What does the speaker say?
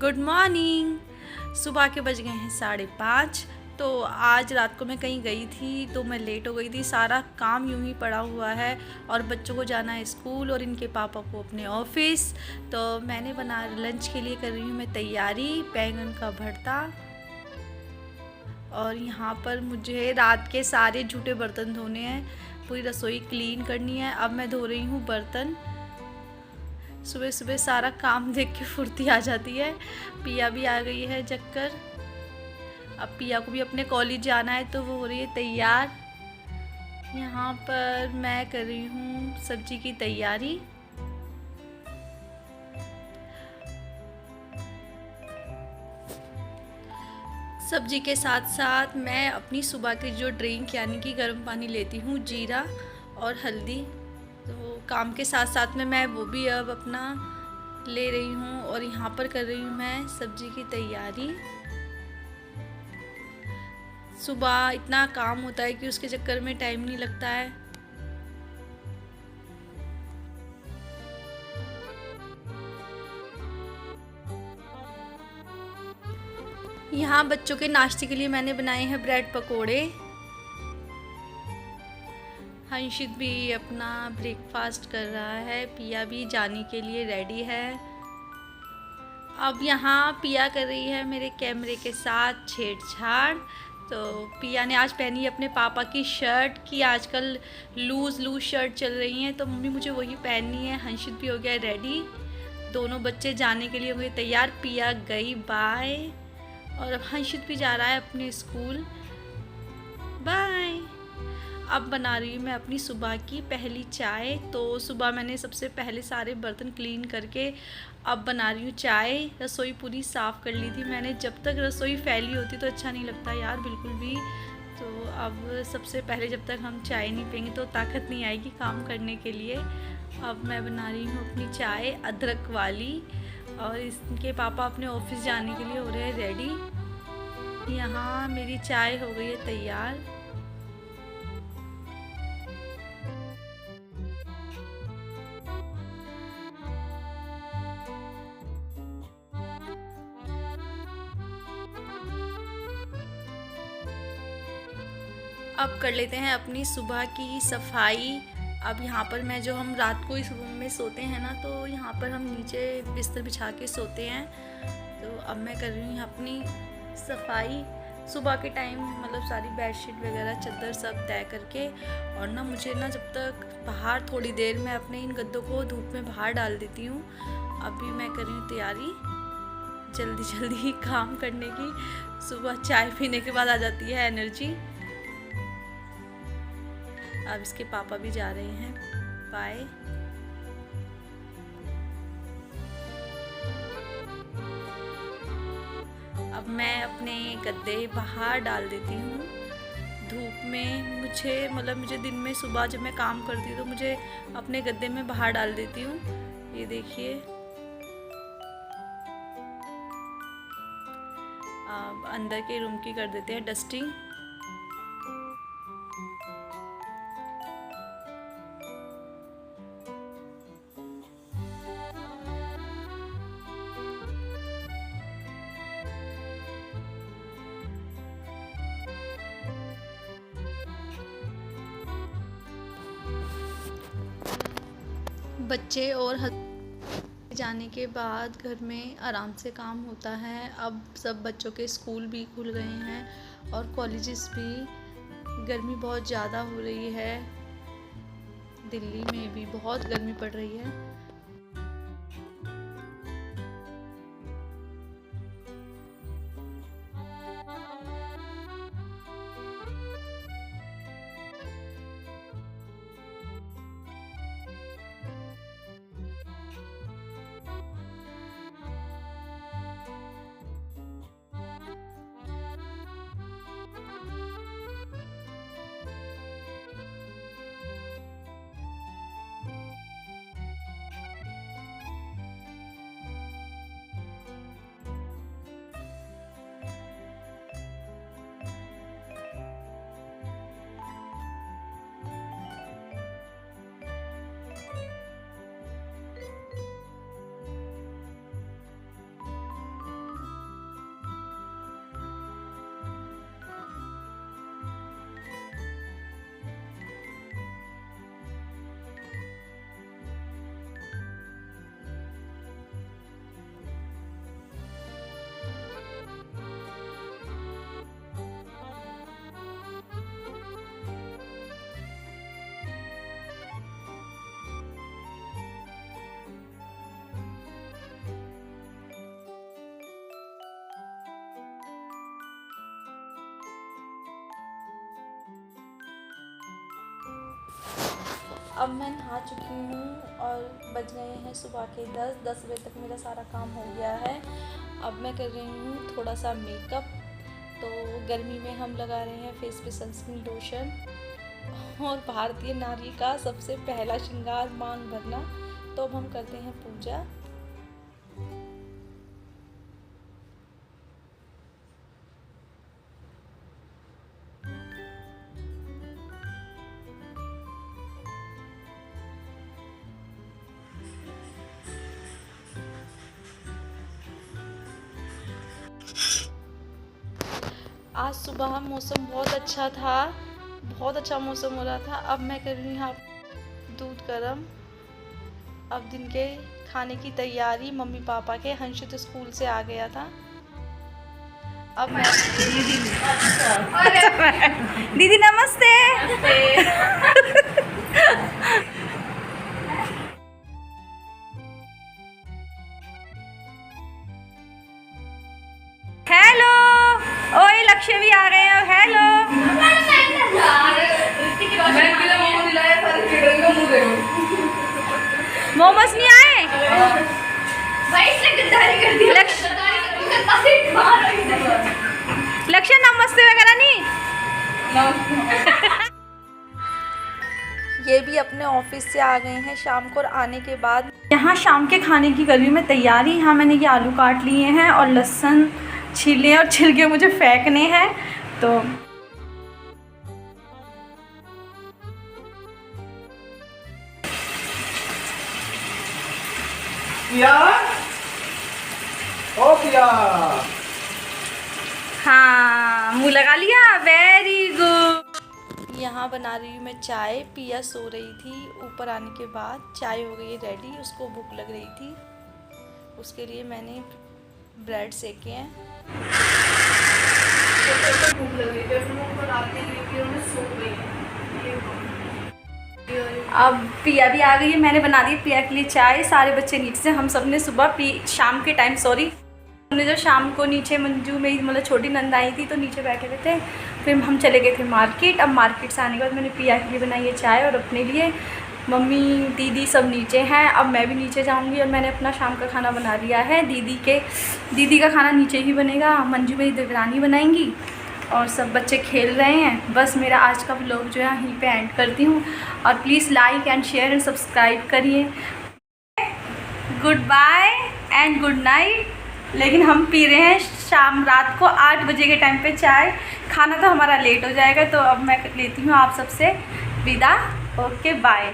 Good morning. सुबह के बज गए हैं 5:30। तो आज रात को मैं कहीं गई थी तो मैं लेट हो गई थी। सारा काम यूं ही पड़ा हुआ है और बच्चों को जाना है स्कूल और इनके पापा को अपने ऑफिस। तो मैंने बना लंच के लिए कर रही हूँ मैं तैयारी, बैंगन का भरता। और यहाँ पर मुझे रात के सारे जूठे बर्तन धोने हैं, पूरी रसोई क्लीन करनी है। अब मैं धो रही हूँ बर्तन। सुबह सुबह सारा काम देख के फुर्ती आ जाती है। पिया भी आ गई है जगकर। अब पिया को भी अपने कॉलेज जाना है तो वो हो रही है तैयार। यहाँ पर मैं कर रही हूँ सब्जी की तैयारी। सब्जी के साथ साथ मैं अपनी सुबह की जो ड्रिंक यानी कि गर्म पानी लेती हूँ, जीरा और हल्दी। तो काम के साथ साथ में मैं वो भी अब अपना ले रही हूँ। और यहाँ पर कर रही हूँ मैं सब्जी की तैयारी। सुबह इतना काम होता है कि उसके चक्कर में टाइम नहीं लगता है। यहाँ बच्चों के नाश्ते के लिए मैंने बनाए हैं ब्रेड पकोड़े। हंशित भी अपना ब्रेकफास्ट कर रहा है। पिया भी जाने के लिए रेडी है। अब यहाँ पिया कर रही है मेरे कैमरे के साथ छेड़छाड़। तो पिया ने आज पहनी अपने पापा की शर्ट कि आजकल लूज़ लूज़ शर्ट चल रही हैं, तो मम्मी मुझे वही पहननी है। हंशित भी हो गया रेडी। दोनों बच्चे जाने के लिए हो गए तैयार। पिया गई बाय और अब हंशित भी जा रहा है अपने स्कूल। बाय। अब बना रही हूँ मैं अपनी सुबह की पहली चाय। तो सुबह मैंने सबसे पहले सारे बर्तन क्लीन करके अब बना रही हूँ चाय। रसोई पूरी साफ़ कर ली थी मैंने। जब तक रसोई फैली होती तो अच्छा नहीं लगता यार बिल्कुल भी। तो अब सबसे पहले जब तक हम चाय नहीं पियेंगे तो ताकत नहीं आएगी काम करने के लिए। अब मैं बना रही हूँ अपनी चाय अदरक वाली। और इसके पापा अपने ऑफिस जाने के लिए हो रहे हैं रेडी। यहाँ मेरी चाय हो गई है तैयार। अब कर लेते हैं अपनी सुबह की सफाई। अब यहाँ पर मैं जो हम रात को इस रूम में सोते हैं ना, तो यहाँ पर हम नीचे बिस्तर बिछा के सोते हैं। तो अब मैं कर रही हूँ अपनी सफाई सुबह के टाइम, मतलब सारी बेडशीट वगैरह चादर सब तय करके। और ना मुझे ना जब तक बाहर थोड़ी देर मैं अपने इन गद्दों को धूप में बाहर डाल देती हूँ। अभी मैं कर रही हूँ तैयारी जल्दी जल्दी काम करने की। सुबह चाय पीने के बाद आ जाती है एनर्जी। अब इसके पापा भी जा रहे हैं बाय। अब मैं अपने गद्दे बाहर डाल देती हूँ धूप में। मुझे दिन में सुबह जब मैं काम करती हूँ तो मुझे अपने गद्दे में बाहर डाल देती हूँ। ये देखिए। अब अंदर के रूम की कर देते हैं डस्टिंग। बच्चे और जाने के बाद घर में आराम से काम होता है। अब सब बच्चों के स्कूल भी खुल गए हैं और कॉलेजेस भी। गर्मी बहुत ज़्यादा हो रही है। दिल्ली में भी बहुत गर्मी पड़ रही है। अब मैं नहा चुकी हूँ और बज गए हैं सुबह के 10 बजे तक मेरा सारा काम हो गया है। अब मैं कर रही हूँ थोड़ा सा मेकअप। तो गर्मी में हम लगा रहे हैं फेस पे सनस्क्रीन लोशन। और भारतीय नारी का सबसे पहला श्रृंगार मांग भरना। तो अब हम करते हैं पूजा। आज सुबह मौसम बहुत अच्छा था, बहुत अच्छा मौसम हो रहा था। अब मैं कर रही हूँ यहाँ दूध गर्म। अब दिन के खाने की तैयारी। मम्मी पापा के हंशु तो स्कूल से आ गया था। अब मैं दीदी नमस्ते। हेलो, ओए लक्ष्य भी आ गए हैं। हेलो मोमोज नहीं आए? लक्ष्य नमस्ते वगैरह नहीं? ये भी अपने ऑफिस से आ गए हैं शाम को। और आने के बाद यहाँ शाम के खाने की गर्मी में तैयारी। यहाँ मैंने ये आलू काट लिए हैं और लहसुन छीले और छिलके मुझे फेंकने हैं। तो पिया, ओ पिया। हाँ, मुँह लगा लिया। Very good. यहाँ बना रही हूँ मैं चाय। पिया सो रही थी। ऊपर आने के बाद चाय हो गई रेडी। उसको भूख लग रही थी, उसके लिए मैंने ब्रेड सेके हैं। भूख लग रही थी, अब पिया भी आ गई है। मैंने बना दी पिया के लिए चाय। सारे बच्चे नीचे से, हम सब ने सुबह शाम के टाइम हमने जो शाम को नीचे मंजू मेरी मतलब छोटी नंद आई थी तो नीचे बैठे हुए थे। फिर हम चले गए थे मार्केट। अब मार्केट से आने के बाद मैंने पिया के लिए बनाई है चाय और अपने लिए। मम्मी दीदी सब नीचे हैं। अब मैं भी नीचे जाऊंगी और मैंने अपना शाम का खाना बना लिया है। दीदी का खाना नीचे ही बनेगा। मंजू मेरी देवरानी बनाएंगी और सब बच्चे खेल रहे हैं। बस मेरा आज का व्लॉग जो है यहीं पे एंड करती हूँ। और please like and share and subscribe करिए। Good bye and good night. लेकिन हम पी रहे हैं शाम रात को 8 बजे के टाइम पे चाय। खाना तो हमारा लेट हो जाएगा। तो अब मैं लेती हूँ आप सबसे विदा। Okay bye.